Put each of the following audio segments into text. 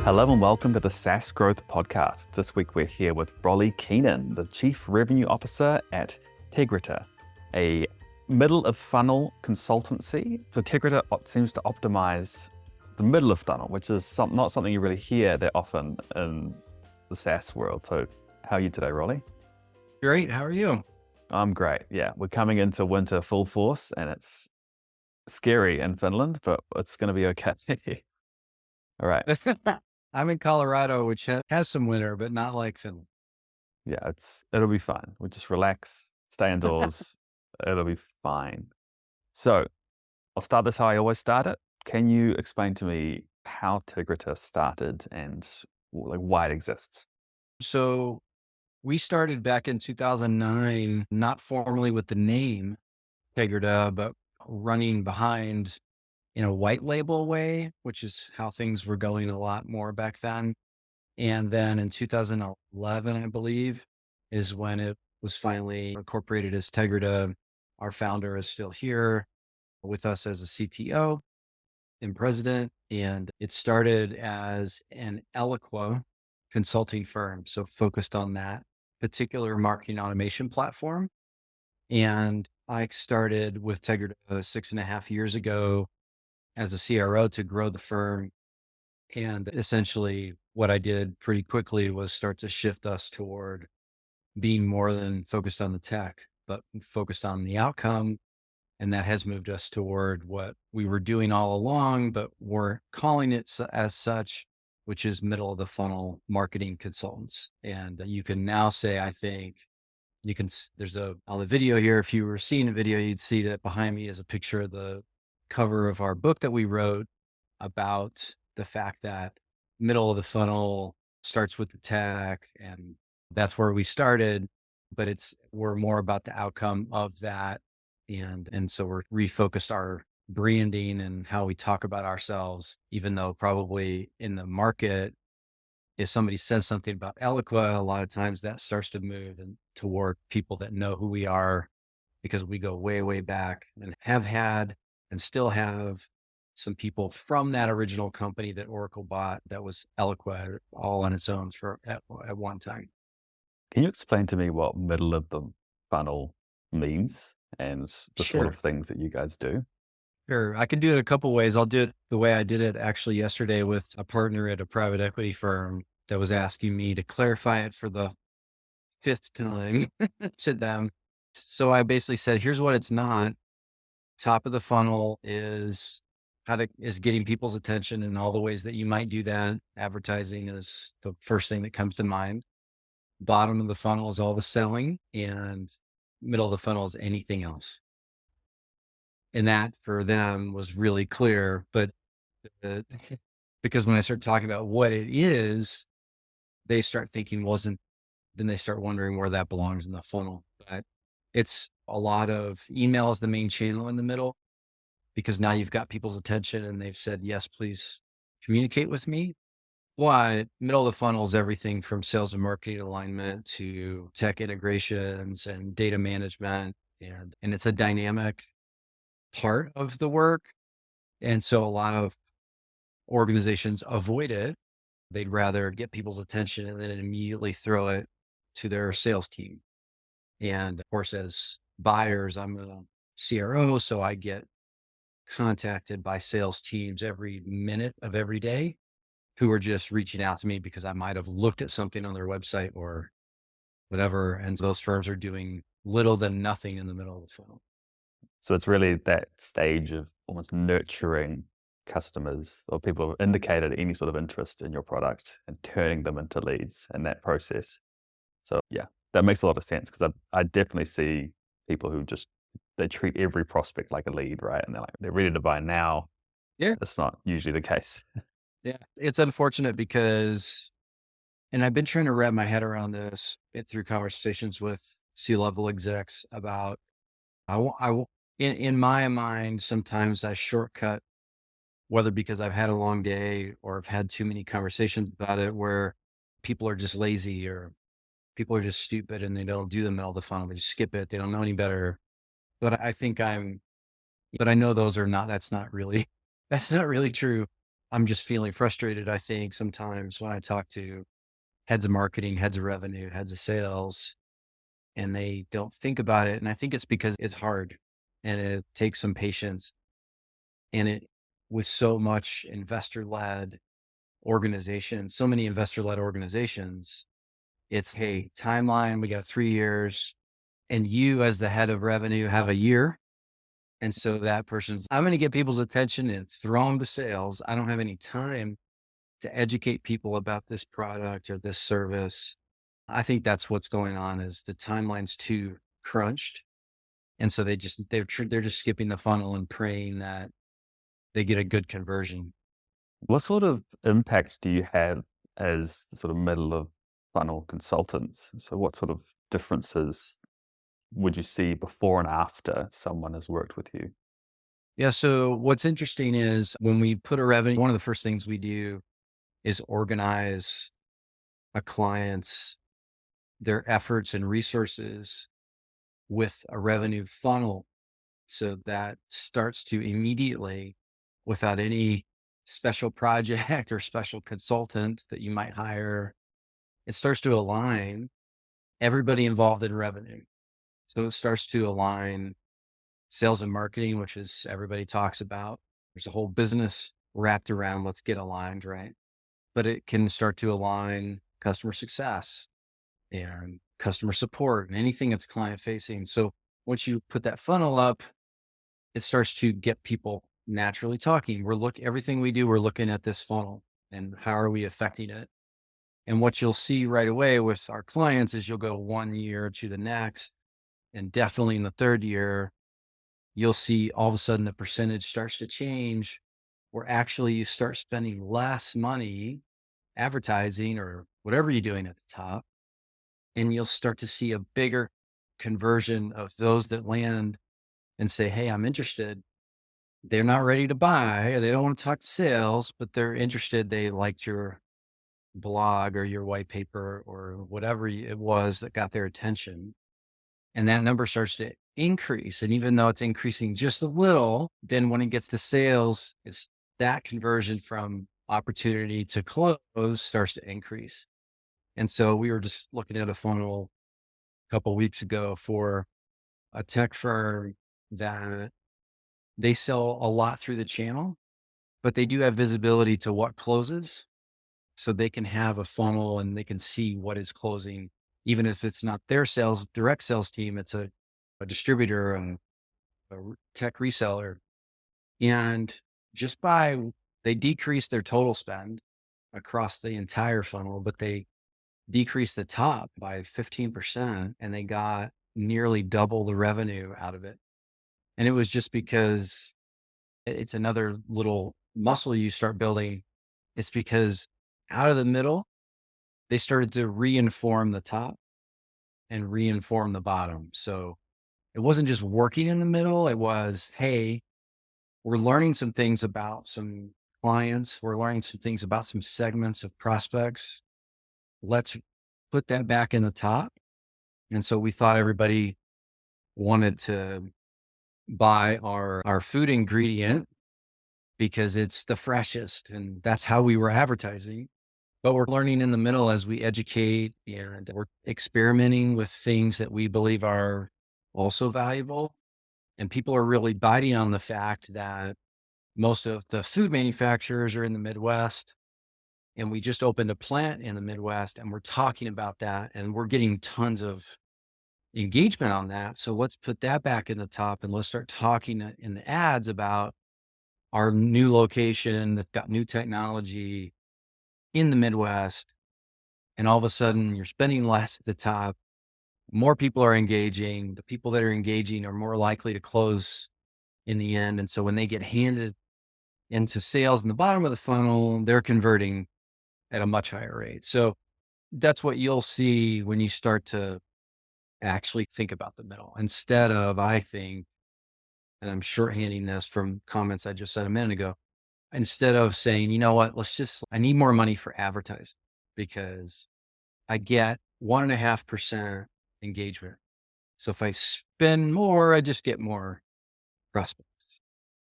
Hello and welcome to the SaaS Growth Podcast. This week we're here with Rolly Keenan, the Chief Revenue Officer at Tegrita, a middle of funnel consultancy. So Tegrita seems to optimize the middle of funnel, which is not something you really hear that often in the SaaS world. So how are you today, Rolly? Great. How are you? I'm great. Yeah, we're coming into winter full force and it's scary in Finland, but it's going to be okay. All right. I'm in Colorado, which has some winter, but not like Finland. Yeah, it'll be fine. We'll just relax, stay indoors. It'll be fine. So I'll start this how I always start it. Can you explain to me how Tegrita started and like why it exists? So we started back in 2009, not formally with the name Tegrita, but running behind in a white label way, which is how things were going a lot more back then. And then in 2011, I believe, is when it was finally incorporated as Tegrita. Our founder is still here with us as a CTO and president. And it started as an Eloqua consulting firm. So focused on that particular marketing automation platform. And I started with Tegrita 6.5 years ago as a CRO to grow the firm. And essentially what I did pretty quickly was start to shift us toward being more than focused on the tech, but focused on the outcome. And that has moved us toward what we were doing all along, but we're calling it as such, which is middle of the funnel marketing consultants. And you can now say, I think there's on the video here, if you were seeing a video, you'd see that behind me is a picture of the cover of our book that we wrote about the fact that middle of the funnel starts with the tech, and that's where we started, but we're more about the outcome of that. And so we're refocused our branding and how we talk about ourselves, even though probably in the market, if somebody says something about Eloqua, a lot of times that starts to move toward people that know who we are, because we go way, way back and have had and still have some people from that original company that Oracle bought that was Eloqua all on its own at one time. Can you explain to me what middle of the funnel means and the sort of things that you guys do? Sure. I can do it a couple ways. I'll do it the way I did it actually yesterday with a partner at a private equity firm that was asking me to clarify it for the 5th time to them. So I basically said, here's what it's not. Top of the funnel is getting people's attention in all the ways that you might do that. Advertising is the first thing that comes to mind. Bottom of the funnel is all the selling, and middle of the funnel is anything else. And that for them was really clear, but because when I start talking about what it is, they start thinking then they start wondering where that belongs in the funnel. But it's a lot of email is the main channel in the middle, because now you've got people's attention and they've said, yes, please communicate with me. Why? Middle of the funnel is everything from sales and marketing alignment to tech integrations and data management. And it's a dynamic part of the work. And so a lot of organizations avoid it. They'd rather get people's attention and then immediately throw it to their sales team. And of course, as buyers, I'm a CRO, so I get contacted by sales teams every minute of every day who are just reaching out to me because I might have looked at something on their website or whatever. And those firms are doing little to nothing in the middle of the funnel. So it's really that stage of almost nurturing customers or people who have indicated any sort of interest in your product and turning them into leads in that process. So yeah, that makes a lot of sense, because I definitely see people who they treat every prospect like a lead, right? And they're ready to buy now. Yeah. That's not usually the case. Yeah. It's unfortunate because, and I've been trying to wrap my head around this through conversations with C-level execs about, in my mind, sometimes I shortcut, whether because I've had a long day or I've had too many conversations about it, where people are just lazy or people are just stupid and they don't do the middle of the funnel. They just skip it. They don't know any better. But I know that's not really true. I'm just feeling frustrated, I think, sometimes when I talk to heads of marketing, heads of revenue, heads of sales, and they don't think about it. And I think it's because it's hard and it takes some patience. And it, with so much investor led organizations, so many investor led organizations, it's, hey, timeline, we got 3 years, and you as the head of revenue have a year. And so that person's, I'm going to get people's attention and throw them to sales. I don't have any time to educate people about this product or this service. I think that's what's going on is the timeline's too crunched. And so they're just skipping the funnel and praying that they get a good conversion. What sort of impact do you have as the sort of middle of funnel consultants? So what sort of differences would you see before and after someone has worked with you? Yeah. So what's interesting is when we put a revenue, one of the first things we do is organize a client's, their efforts and resources with a revenue funnel. So that starts to immediately, without any special project or special consultant that you might hire, it starts to align everybody involved in revenue. So it starts to align sales and marketing, which is everybody talks about. There's a whole business wrapped around let's get aligned, right? But it can start to align customer success and customer support and anything that's client facing. So once you put that funnel up, it starts to get people naturally talking. Everything we do, we're looking at this funnel and how are we affecting it? And what you'll see right away with our clients is you'll go 1 year to the next. And definitely in the third year, you'll see all of a sudden the percentage starts to change where actually you start spending less money advertising or whatever you're doing at the top. And you'll start to see a bigger conversion of those that land and say, hey, I'm interested. They're not ready to buy or they don't want to talk to sales, but they're interested. They liked your blog or your white paper or whatever it was that got their attention. And that number starts to increase. And even though it's increasing just a little, then when it gets to sales, it's that conversion from opportunity to close starts to increase. And so we were just looking at a funnel a couple of weeks ago for a tech firm that they sell a lot through the channel, but they do have visibility to what closes. So they can have a funnel and they can see what is closing, even if it's not their direct sales team, it's a distributor and tech reseller. And just they decreased their total spend across the entire funnel, but they decreased the top by 15% and they got nearly double the revenue out of it. And it was just because it's another little muscle you start building. It's because out of the middle, they started to reinform the top and reinform the bottom. So it wasn't just working in the middle. It was, hey, we're learning some things about some clients. We're learning some things about some segments of prospects. Let's put that back in the top. And so we thought everybody wanted to buy our food ingredient because it's the freshest. And that's how we were advertising. But we're learning in the middle as we educate and we're experimenting with things that we believe are also valuable. And people are really biting on the fact that most of the food manufacturers are in the Midwest. And we just opened a plant in the Midwest and we're talking about that and we're getting tons of engagement on that. So let's put that back in the top and let's start talking in the ads about our new location that's got new technology in the Midwest. And all of a sudden you're spending less at the top. More people are engaging. The people that are engaging are more likely to close in the end. And so when they get handed into sales in the bottom of the funnel, they're converting at a much higher rate. So that's what you'll see when you start to actually think about the middle instead of, I think, and I'm shorthanding this from comments I just said a minute ago, instead of saying, you know what, I need more money for advertising because I get 1.5% engagement. So if I spend more, I just get more prospects.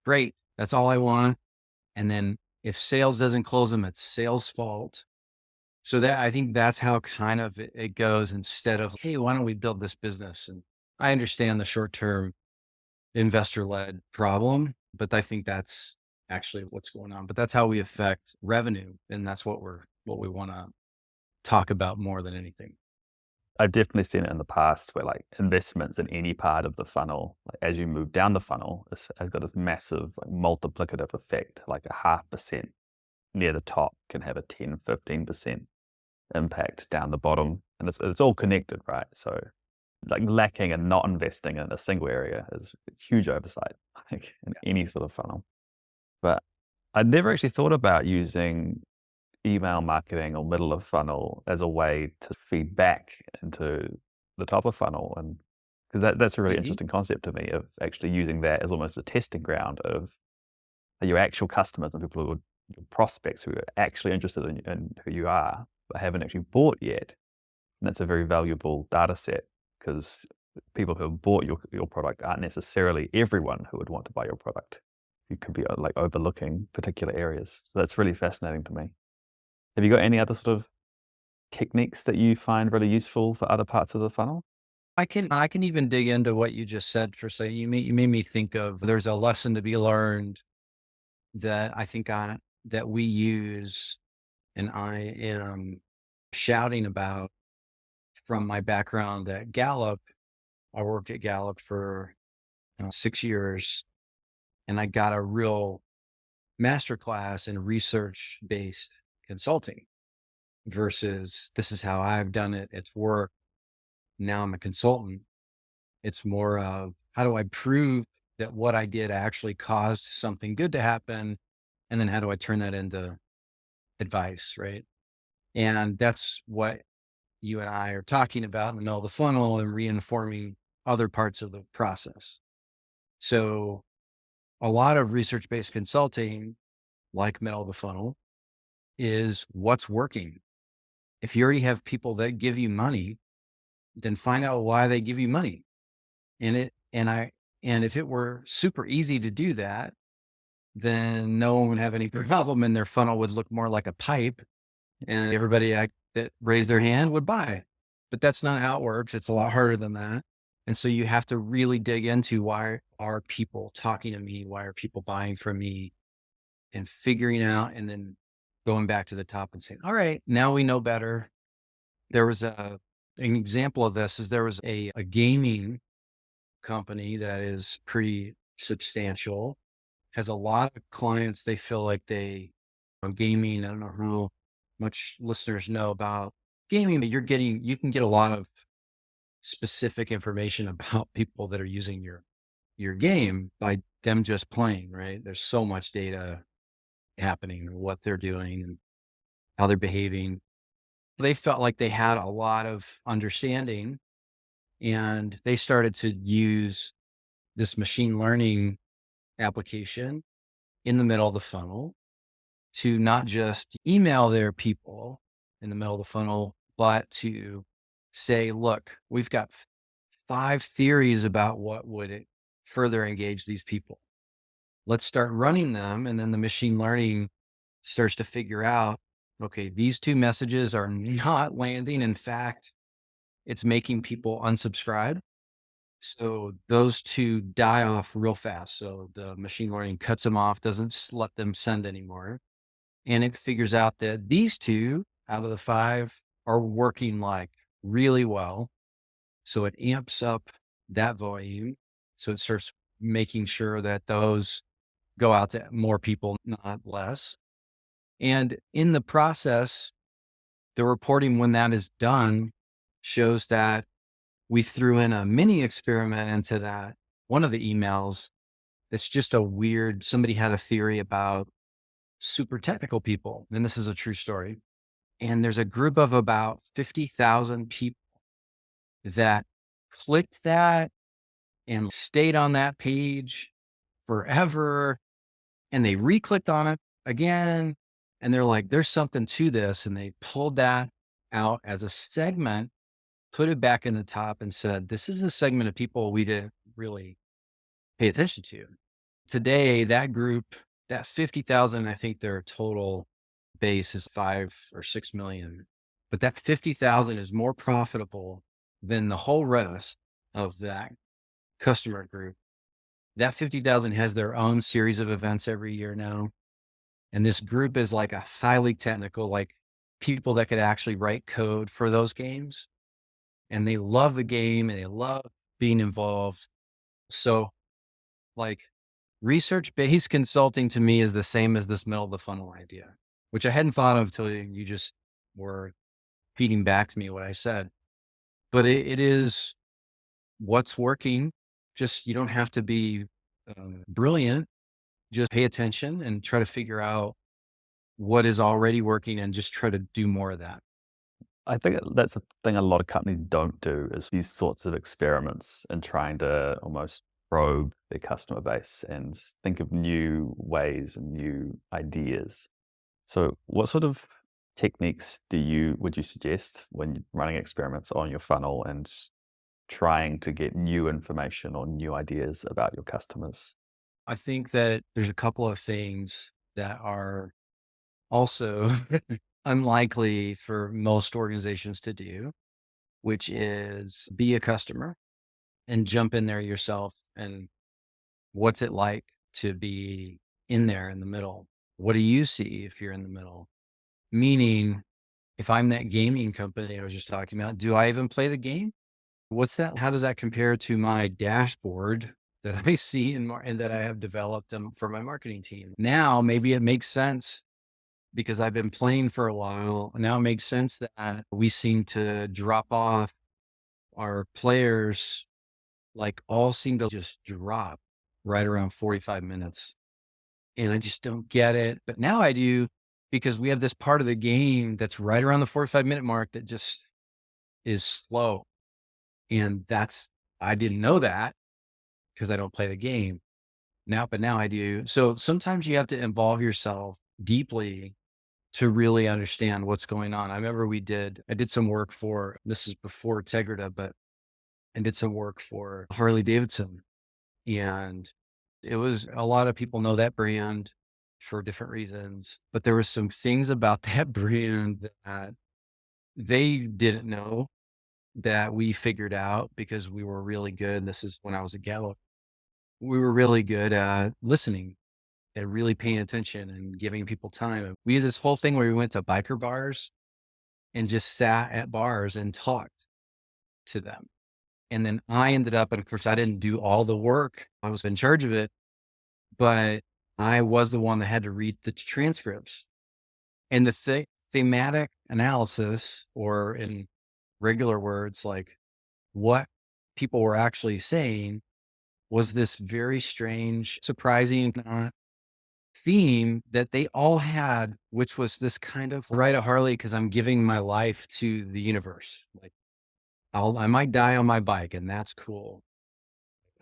Great. That's all I want. And then If sales doesn't close them, it's sales fault. So that I think that's how kind of it goes instead of, hey, why don't we build this business? And I understand the short term investor led problem, but I think that's actually what's going on. But that's how we affect revenue. And that's what we want to talk about more than anything. I've definitely seen it in the past where like investments in any part of the funnel, like as you move down the funnel, it's got this massive like multiplicative effect, like a 0.5% near the top can have a 10, 15% impact down the bottom. And it's all connected, right? So like lacking and not investing in a single area is a huge oversight like in any sort of funnel. But I'd never actually thought about using email marketing or middle of funnel as a way to feed back into the top of funnel. And because that's a really interesting concept to me, of actually using that as almost a testing ground of your actual customers and people who are your prospects who are actually interested in who you are, but haven't actually bought yet. And that's a very valuable data set, because people who have bought your product aren't necessarily everyone who would want to buy your product. You could be like overlooking particular areas. So that's really fascinating to me. Have you got any other sort of techniques that you find really useful for other parts of the funnel? I can even dig into what you just said for a second. You made me think of, there's a lesson to be learned that I think that we use, and I am shouting about from my background at Gallup. I worked at Gallup for 6 years, and I got a real masterclass in research-based consulting versus this is how I've done it. It's worked. Now I'm a consultant. It's more of, how do I prove that what I did actually caused something good to happen? And then how do I turn that into advice, right? And that's what you and I are talking about in the middle of the funnel and reinforming other parts of the process. So a lot of research-based consulting, like middle of the funnel, is what's working. If you already have people that give you money, then find out why they give you money. And if it were super easy to do that, then no one would have any problem, and their funnel would look more like a pipe, and everybody that raised their hand would buy. But that's not how it works. It's a lot harder than that. And so you have to really dig into, why are people talking to me? Why are people buying from me? And figuring out, and then going back to the top and saying, all right, now we know better. There was an example of this is there was a gaming company that is pretty substantial, has a lot of clients. They feel like gaming. I don't know how much listeners know about gaming, but you can get a lot of specific information about people that are using your game by them just playing, right? There's so much data happening, what they're doing and how they're behaving. They felt like they had a lot of understanding, and they started to use this machine learning application in the middle of the funnel to not just email their people in the middle of the funnel, but to say, look, we've got 5 theories about what would further engage these people. Let's start running them. And then the machine learning starts to figure out, okay, these 2 messages are not landing. In fact, it's making people unsubscribe. So those 2 die off real fast. So the machine learning cuts them off, doesn't let them send anymore. And it figures out that these 2 out of the 5 are working like really well. So it amps up that volume. So it starts making sure that those go out to more people, not less. And in the process, the reporting, when that is done, shows that we threw in a mini experiment into that one of the emails. That's just somebody had a theory about super technical people. And this is a true story. And there's a group of about 50,000 people that clicked that and stayed on that page forever. And they re-clicked on it again. And they're like, there's something to this. And they pulled that out as a segment, put it back in the top, and said, this is a segment of people we didn't really pay attention to. Today, that group That 50,000, I think their total base is 5 or 6 million, but that 50,000 is more profitable than the whole rest of that customer group. That 50,000 has their own series of events every year now. And this group is like a highly technical, like people that could actually write code for those games. And they love the game and they love being involved. So like research-based consulting to me is the same as this middle of the funnel idea, which I hadn't thought of until you just were feeding back to me what I said. But it is what's working. Just, you don't have to be brilliant. Just pay attention and try to figure out what is already working and just try to do more of that. I think that's a thing a lot of companies don't do is these sorts of experiments and trying to almost probe their customer base and think of new ways and new ideas. So what sort of techniques would you suggest when you're running experiments on your funnel and trying to get new information or new ideas about your customers? I think that there's a couple of things that are also unlikely for most organizations to do, which is be a customer and jump in there yourself. And what's it like to be in there in the middle? What do you see if you're in the middle? Meaning, if I'm that gaming company I was just talking about, do I even play the game? What's that? How does that compare to my dashboard that I see and that I have developed for my marketing team? Now, maybe it makes sense because I've been playing for a while. Now it makes sense that we seem to drop off. Our players like all seem to just drop right around 45 minutes. And I just don't get it. But now I do, because we have this part of the game that's right around the 45-minute mark that just is slow. And I didn't know that because I don't play the game but now I do. So sometimes you have to involve yourself deeply to really understand what's going on. I remember I did some work this is before Tegrita, but I did some work for Harley Davidson. And it was, a lot of people know that brand for different reasons, but there were some things about that brand that they didn't know that we figured out because we were really good. This is when I was at Gallup. We were really good at listening and really paying attention and giving people time. We had this whole thing where we went to biker bars and just sat at bars and talked to them. And then I ended up, and of course I didn't do all the work. I was in charge of it, but I was the one that had to read the transcripts and the thematic analysis, or in regular words, like what people were actually saying, was this very strange, surprising theme that they all had, which was this kind of ride a Harley because I'm giving my life to the universe. Like I might die on my bike and that's cool.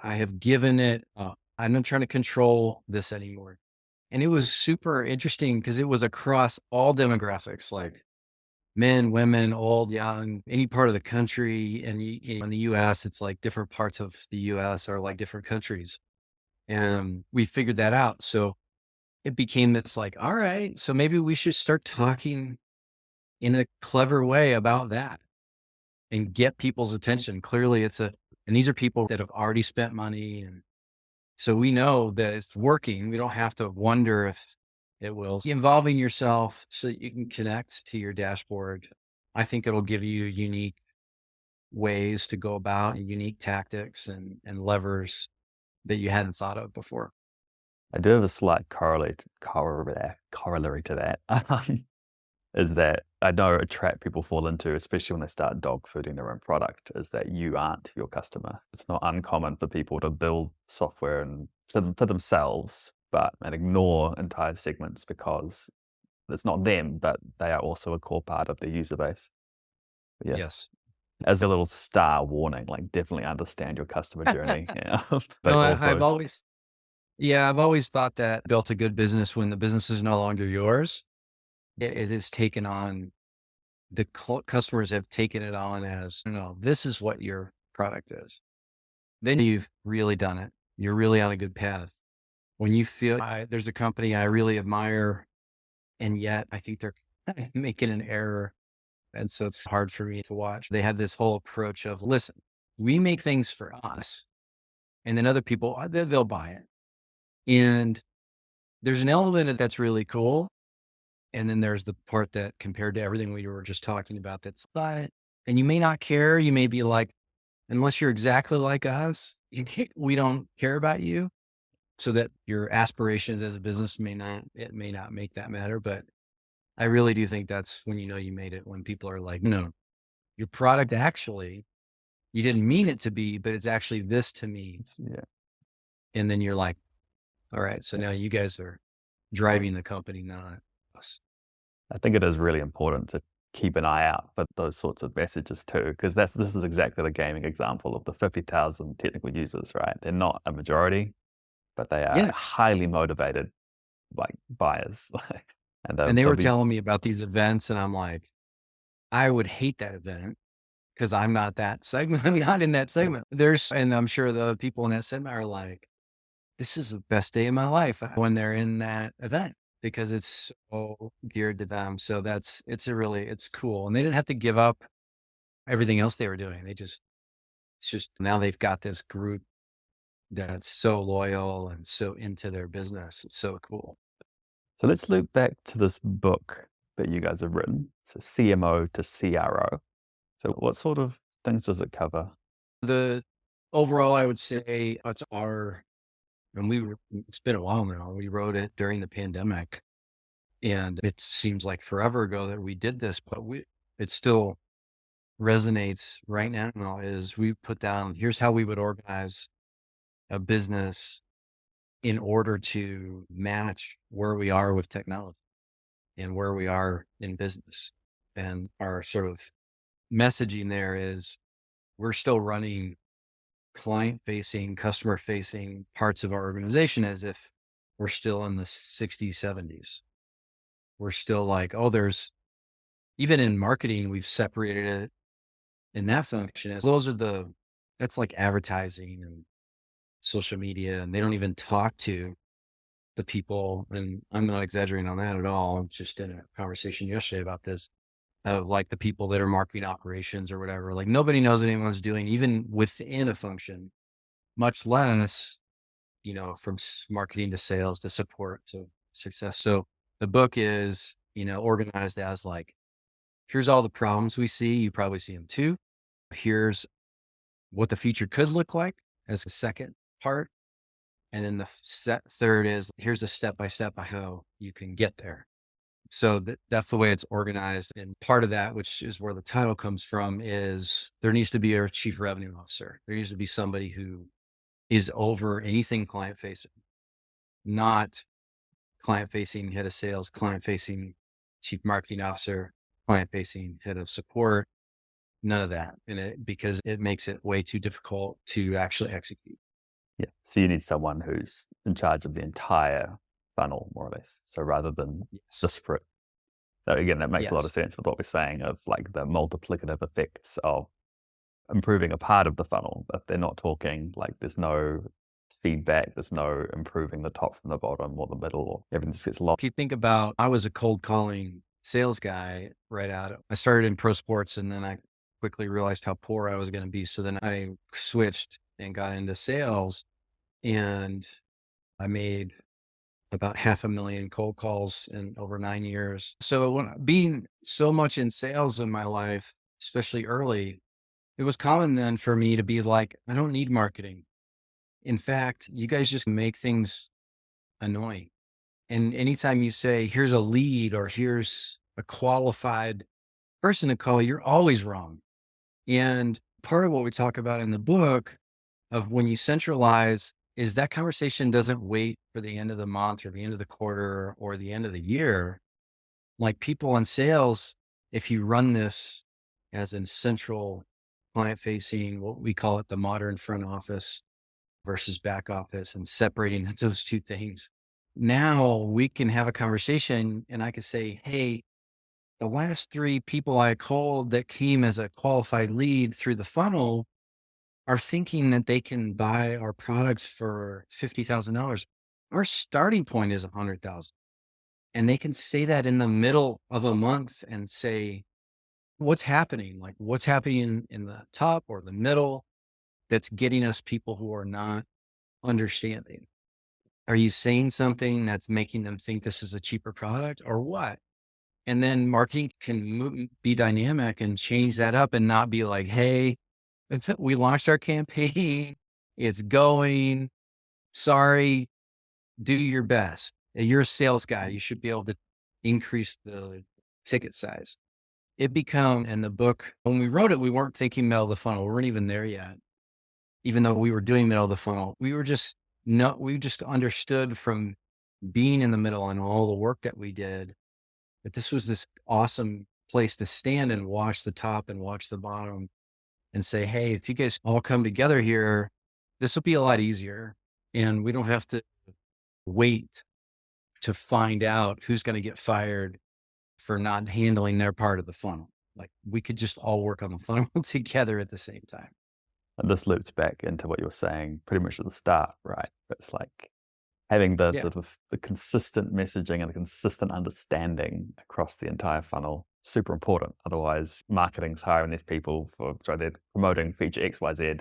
I have given it up. I'm not trying to control this anymore. And it was super interesting because it was across all demographics, like men, women, old, young, any part of the country. And in the US, it's like different parts of the US are like different countries. And we figured that out. So it became this like, all right, so maybe we should start talking in a clever way about that and get people's attention. Clearly and these are people that have already spent money. And so we know that it's working. We don't have to wonder if it will. Involving yourself so that you can connect to your dashboard, I think it'll give you unique ways to go about and unique tactics and levers that you hadn't thought of before. I do have a slight corollary to that, is that I know a trap people fall into, especially when they start dog fooding their own product, is that you aren't your customer. It's not uncommon for people to build software and for themselves, and ignore entire segments because it's not them, but they are also a core part of their user base. Yeah. Yes. As a little star warning, like definitely understand your customer journey. Yeah. But No, also, I've always thought that built a good business when the business is no longer yours. It is taken on, the customers have taken it on as, no, this is what your product is. Then you've really done it. You're really on a good path. when you feel there's a company I really admire, and yet I think they're making an error. And so it's hard for me to watch. They have this whole approach of, listen, we make things for us, and then other people, they'll buy it. And there's an element of that's really cool. And then there's the part that compared to everything we were just talking about, that's buy it. And you may not care. You may be like, unless you're exactly like us, we don't care about you. So that your aspirations as a business may not make that matter. But I really do think that's when you know you made it, when people are like, no, your product actually, you didn't mean it to be, but it's actually this to me. Yeah. And then you're like, all right, so now you guys are driving the company, not us. I think it is really important to keep an eye out for those sorts of messages too, because this is exactly the gaming example of the 50,000 technical users, right? They're not a majority, but they are highly motivated, like buyers. And they were telling me about these events, and I'm like, I would hate that event because I'm not that segment. I'm not in that segment. And I'm sure the people in that segment are like, this is the best day of my life when they're in that event, because it's so geared to them. So it's cool. And they didn't have to give up everything else they were doing. It's just now they've got this group that's so loyal and so into their business. It's so cool. So let's loop back to this book that you guys have written. So CMO to CRO. So what sort of things does it cover? The overall, I would say it's been a while now. We wrote it during the pandemic, and it seems like forever ago that we did this, but it still resonates right now. Is we put down, here's how we would organize a business in order to match where we are with technology and where we are in business. And our sort of messaging there is we're still running client facing, customer facing parts of our organization as if we're still in the 60s, 70s. We're still like, even in marketing, we've separated it in that function as that's like advertising and social media, and they don't even talk to the people. And I'm not exaggerating on that at all. I'm just in a conversation yesterday about this, of like the people that are marketing operations or whatever. Like nobody knows what anyone's doing, even within a function, much less, from marketing to sales to support to success. So the book is, organized as like, here's all the problems we see. You probably see them too. Here's what the future could look like as a second part. And then the third is, here's a step-by-step of how you can get there. So that's the way it's organized. And part of that, which is where the title comes from, is there needs to be a chief revenue officer. There needs to be somebody who is over anything client facing, not client facing head of sales, client facing chief marketing officer, client facing head of support, none of that. Because it makes it way too difficult to actually execute. Yeah. So you need someone who's in charge of the entire funnel, more or less. So rather than disparate. So again, that makes a lot of sense with what we're saying of like the multiplicative effects of improving a part of the funnel. If they're not talking, like there's no feedback, there's no improving the top from the bottom or the middle, or everything just gets lost. If you think about, I was a cold calling sales guy right out. I started in pro sports, and then I quickly realized how poor I was going to be. So then I switched and got into sales, and I made about 500,000 cold calls in over 9 years. So when being so much in sales in my life, especially early, it was common then for me to be like, I don't need marketing. In fact, you guys just make things annoying. And anytime you say, here's a lead or here's a qualified person to call, you're always wrong. And part of what we talk about in the book of when you centralize is that conversation doesn't wait for the end of the month or the end of the quarter or the end of the year. Like people in sales, if you run this as a central client facing, what we call it, the modern front office versus back office, and separating those two things. Now we can have a conversation and I could say, hey, the last 3 people I called that came as a qualified lead through the funnel are thinking that they can buy our products for $50,000. our starting point is 100,000. And they can say that in the middle of a month and say, what's happening? Like what's happening in the top or the middle that's getting us people who are not understanding? Are you saying something that's making them think this is a cheaper product or what? And then marketing can be dynamic and change that up and not be like, hey, we launched our campaign. It's going. Sorry, do your best. You're a sales guy. You should be able to increase the ticket size. It become in the book, when we wrote it, we weren't thinking middle of the funnel. We weren't even there yet. Even though we were doing middle of the funnel, we just understood from being in the middle and all the work that we did, that this was this awesome place to stand and watch the top and watch the bottom and say, hey, if you guys all come together here, this will be a lot easier. And we don't have to wait to find out who's going to get fired for not handling their part of the funnel. Like we could just all work on the funnel together at the same time. And this loops back into what you were saying pretty much at the start, right? It's like having the sort of the consistent messaging and the consistent understanding across the entire funnel, super important. Otherwise, marketing's hiring these people they're promoting feature X, Y, Z.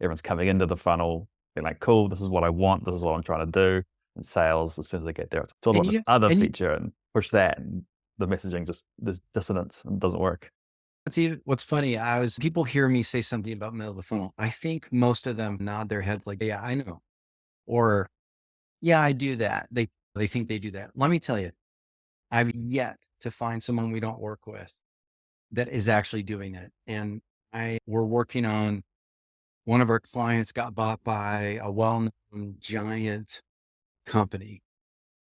Everyone's coming into the funnel, being like, cool, this is what I want, this is what I'm trying to do. And sales, as soon as they get there, it's all about this other feature and push that. And the messaging there's dissonance and doesn't work. What's funny, people hear me say something about middle of the funnel. I think most of them nod their head like, yeah, I know. Or, yeah, I do that. They think they do that. Let me tell you, I've yet to find someone we don't work with that is actually doing it. And we're working on, one of our clients got bought by a well-known giant company.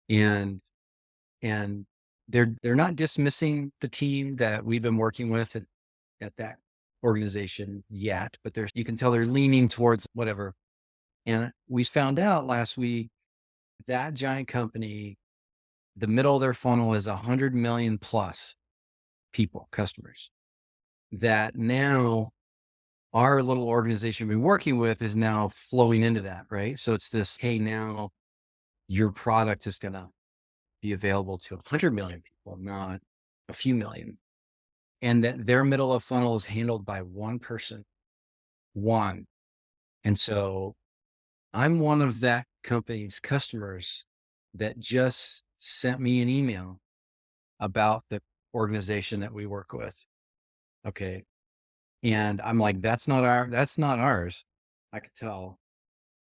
And they're not dismissing the team that we've been working with at that organization yet, but you can tell they're leaning towards whatever. And we found out last week that giant company, the middle of their funnel is 100 million plus people, customers, that now our little organization we've been working with is now flowing into that, right? So it's this, hey, now your product is going to be available to 100 million people, not a few million. And that their middle of funnel is handled by one person, one. And so I'm one of that company's customers that just sent me an email about the organization that we work with. Okay. And I'm like, that's not ours. I could tell.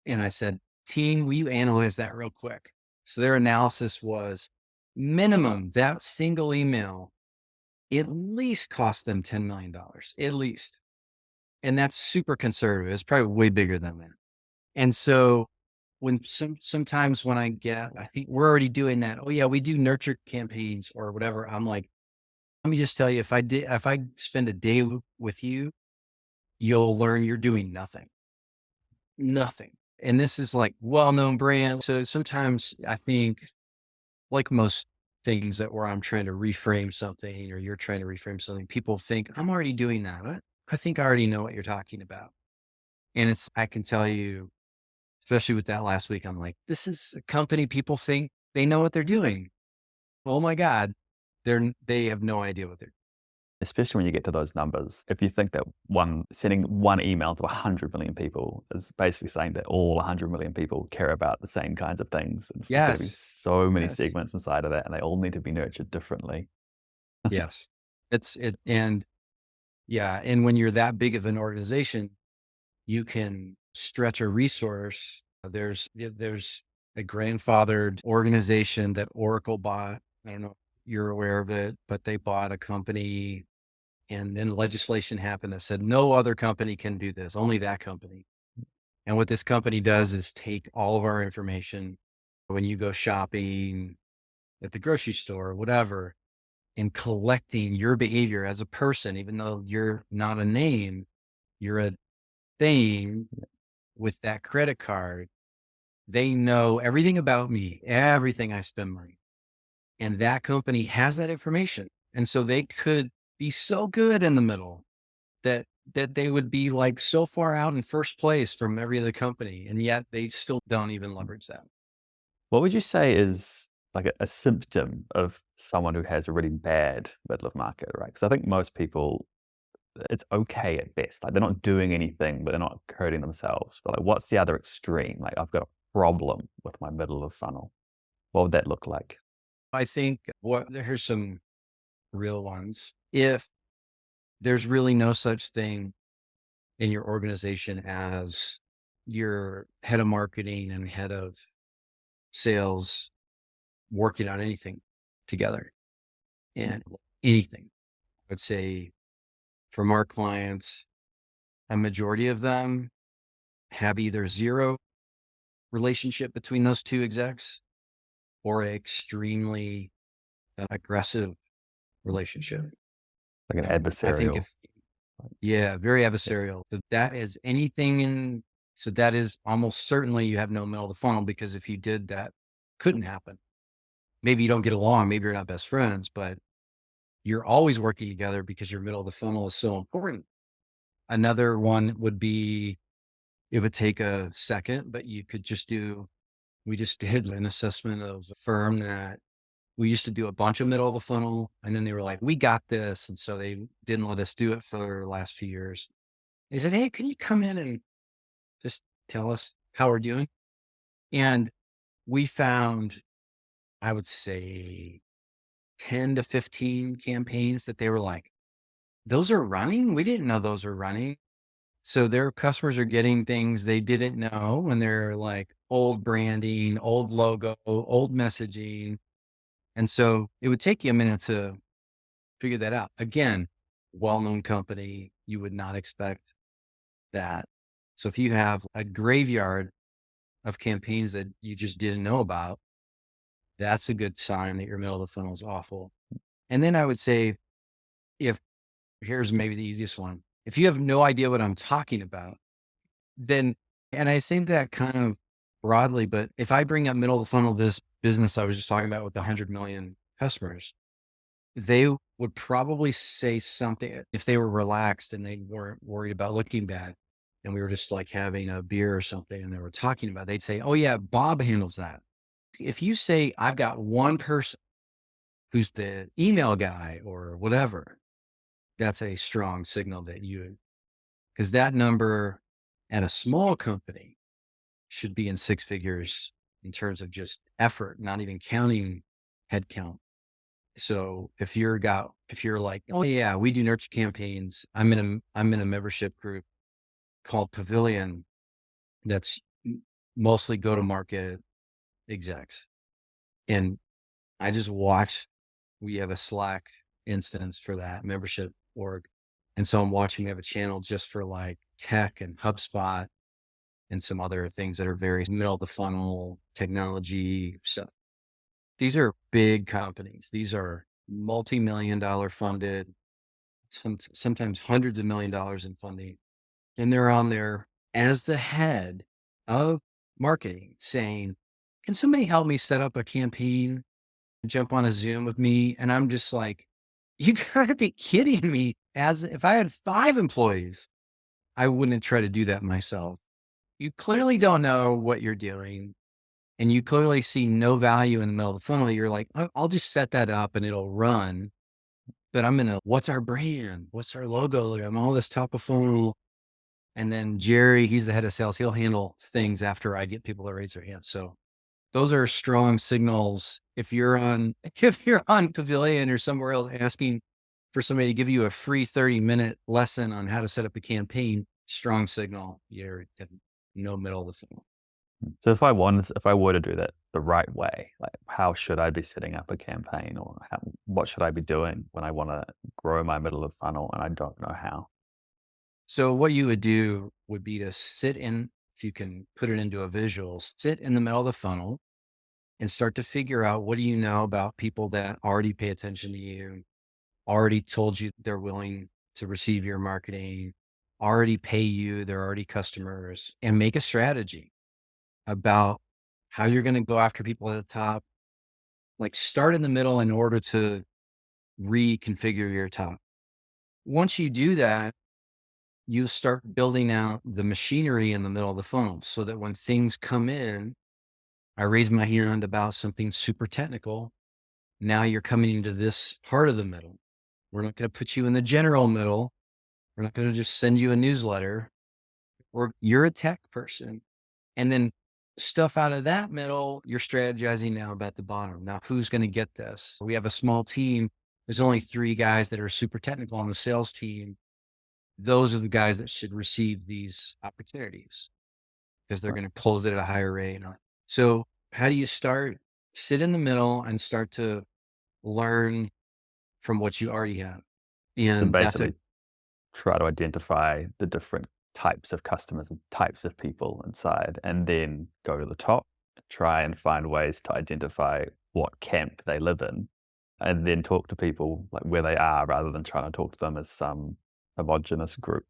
And I said, team, will you analyze that real quick? So their analysis was minimum, that single email at least cost them $10 million, at least. And that's super conservative. It's probably way bigger than that. And so when sometimes when I think we're already doing that. Oh yeah, we do nurture campaigns or whatever. I'm like, let me just tell you, if I spend a day with you, you'll learn you're doing nothing. And this is like well-known brand. So sometimes I think, like most things where I'm trying to reframe something or you're trying to reframe something, people think I'm already doing that. I think I already know what you're talking about. And I can tell you, especially with that last week, I'm like, this is a company people think they know what they're doing. Oh my God. They have no idea what they're doing. Especially when you get to those numbers. If you think that sending one email to 100 million people is basically saying that all 100 million people care about the same kinds of things. And there's going to be so many segments inside of that, and they all need to be nurtured differently. Yes. And when you're that big of an organization, you can stretch a resource. There's a grandfathered organization that Oracle bought. I don't know if you're aware of it, but they bought a company, and then legislation happened that said no other company can do this, only that company. And what this company does is take all of our information when you go shopping at the grocery store or whatever, and collecting your behavior as a person, even though you're not a name, you're a thing with that credit card. They know everything about me, everything I spend money. And that company has that information. And so they could be so good in the middle that they would be like so far out in first place from every other company. And yet they still don't even leverage that. What would you say is like a symptom of someone who has a really bad middle of market, right? Because I think most people, it's okay at best. Like they're not doing anything, but they're not hurting themselves. But like, what's the other extreme? Like I've got a problem with my middle of funnel. What would that look like? I think here's some real ones. If there's really no such thing in your organization as your head of marketing and head of sales working on anything together and anything, I'd say from our clients, a majority of them have either zero relationship between those two execs or an extremely aggressive relationship. Like an I think adversarial. very adversarial. If that is anything so that is almost certainly you have no middle of the funnel, because if you did, that couldn't happen. Maybe you don't get along, maybe you're not best friends, but you're always working together because your middle of the funnel is so important. Another one would be, it would take a second, but you could we just did an assessment of a firm that we used to do a bunch of middle of the funnel, and then they were like, we got this. And so they didn't let us do it for the last few years. They said, hey, can you come in and just tell us how we're doing? And we found, I would say 10 to 15 campaigns that they were like, those are running? We didn't know those were running. So their customers are getting things they didn't know, and they're like old branding, old logo, old messaging. And so it would take you a minute to figure that out. Again, well-known company, you would not expect that. So if you have a graveyard of campaigns that you just didn't know about, that's a good sign that your middle of the funnel is awful. And then I would say, here's maybe the easiest one. If you have no idea what I'm talking about, then, and I say that kind of broadly, but if I bring up middle of the funnel, this business I was just talking about with 100 million customers, they would probably say something if they were relaxed and they weren't worried about looking bad. And we were just like having a beer or something and they were talking about, they'd say, oh yeah, Bob handles that. If you say, I've got one person who's the email guy or whatever, that's a strong signal that because that number at a small company should be in six figures in terms of just effort, not even counting headcount. So if you're like, oh yeah, we do nurture campaigns. I'm in a membership group called Pavilion that's mostly go to market execs. And I just watch, we have a Slack instance for that membership org. And so I'm watching, we have a channel just for like tech and HubSpot and some other things that are very middle of the funnel technology stuff. These are big companies. These are multi-million dollar funded, sometimes hundreds of $1 million in funding. And they're on there as the head of marketing saying, can somebody help me set up a campaign, jump on a Zoom with me? And I'm just like, you gotta be kidding me. As if I had 5 employees, I wouldn't try to do that myself. You clearly don't know what you're doing and you clearly see no value in the middle of the funnel. You're like, I'll just set that up and it'll run. But what's our brand? What's our logo? Like, I'm all this top of funnel. And then Jerry, he's the head of sales. He'll handle things after I get people to raise their hands. So those are strong signals. If you're on Pavilion or somewhere else asking for somebody to give you a free 30-minute lesson on how to set up a campaign, strong signal, you're no middle of the funnel. So if I were to do that the right way, like how should I be setting up a campaign, or what should I be doing when I want to grow my middle of funnel and I don't know how? So what you would do would be to if you can put it into a visual, sit in the middle of the funnel and start to figure out, what do you know about people that already pay attention to you, already told you they're willing to receive your marketing, already pay you, they're already customers, and make a strategy about how you're going to go after people at the top. Like start in the middle in order to reconfigure your top. Once you do that, you start building out the machinery in the middle of the funnel so that when things come in, I raised my hand about something super technical. Now you're coming into this part of the middle. We're not going to put you in the general middle. We're not going to just send you a newsletter, or you're a tech person. And then stuff out of that middle, you're strategizing now about the bottom. Now, who's going to get this? We have a small team. There's only 3 guys that are super technical on the sales team. Those are the guys that should receive these opportunities because they're Right. going to close it at a higher rate. So how do you start? Sit in the middle and start to learn from what you already have. So And that's basically try to identify the different types of customers and types of people inside, and then go to the top, try and find ways to identify what camp they live in, and then talk to people like where they are rather than trying to talk to them as some homogenous group.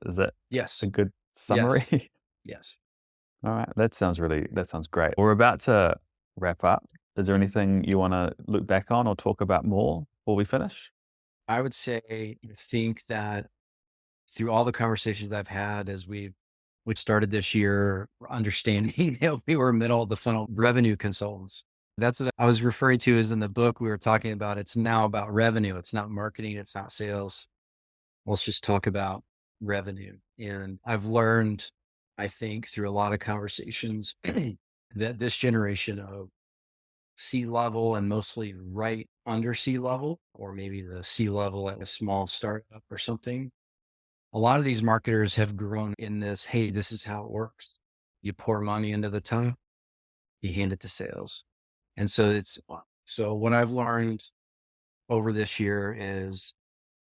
Is that a yes, good yes, summary? yes. All right. That sounds great. We're about to wrap up. Is there anything you want to look back on or talk about more before we finish? I would say, I think that through all the conversations I've had as we started this year, understanding that we were middle of the funnel revenue consultants. That's what I was referring to as in the book we were talking about. It's now about revenue. It's not marketing. It's not sales. Let's just talk about revenue. And I've learned, I think, through a lot of conversations that this generation of C-level and mostly right under C-level, or maybe the C-level at a small startup or something, a lot of these marketers have grown in this, hey, this is how it works. You pour money into the top, you hand it to sales. And so what I've learned over this year is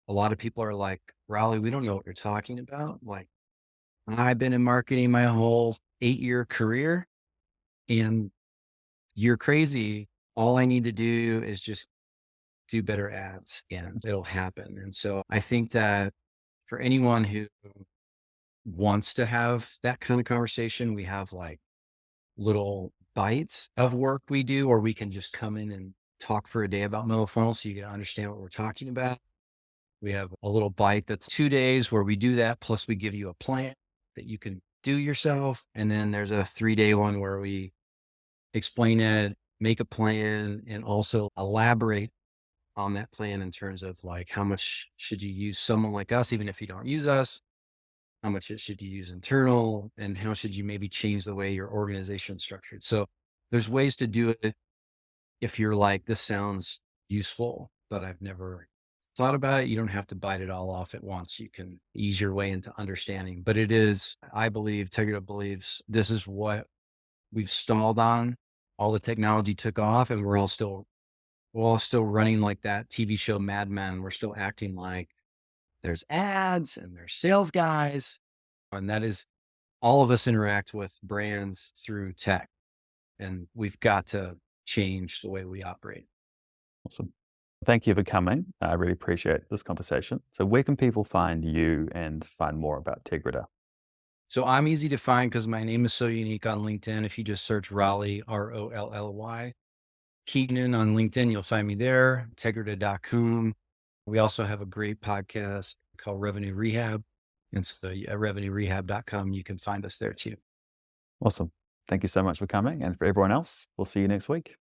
a lot of people are like, Rolly, we don't know what you're talking about. Like, I've been in marketing my whole 8-year career, and you're crazy. All I need to do is just do better ads and it'll happen. And so I think that for anyone who wants to have that kind of conversation, we have like little bites of work we do, or we can just come in and talk for a day about middle funnel so you can understand what we're talking about. We have a little bite that's 2 days where we do that. Plus we give you a plan that you can do yourself. And then there's a 3-day one where we explain it, make a plan, and also elaborate on that plan in terms of like, how much should you use someone like us, even if you don't use us? How much should you use internal, and how should you maybe change the way your organization is structured? So there's ways to do it. If you're like, this sounds useful, but I've never thought about it, you don't have to bite it all off at once. You can ease your way into understanding, but it is, I believe, Tegrita believes, this is what we've stalled on. All the technology took off and we're all still running like that TV show Mad Men. We're still acting like there's ads and there's sales guys. And that is, all of us interact with brands through tech, and we've got to change the way we operate. Awesome. Thank you for coming. I really appreciate this conversation. So where can people find you and find more about Tegrita? So I'm easy to find because my name is so unique on LinkedIn. If you just search Rolly, Rolly Keenan on LinkedIn, you'll find me there, tegrita.com. We also have a great podcast called Revenue Rehab. And so at revenuerehab.com, you can find us there too. Awesome. Thank you so much for coming. And for everyone else, we'll see you next week.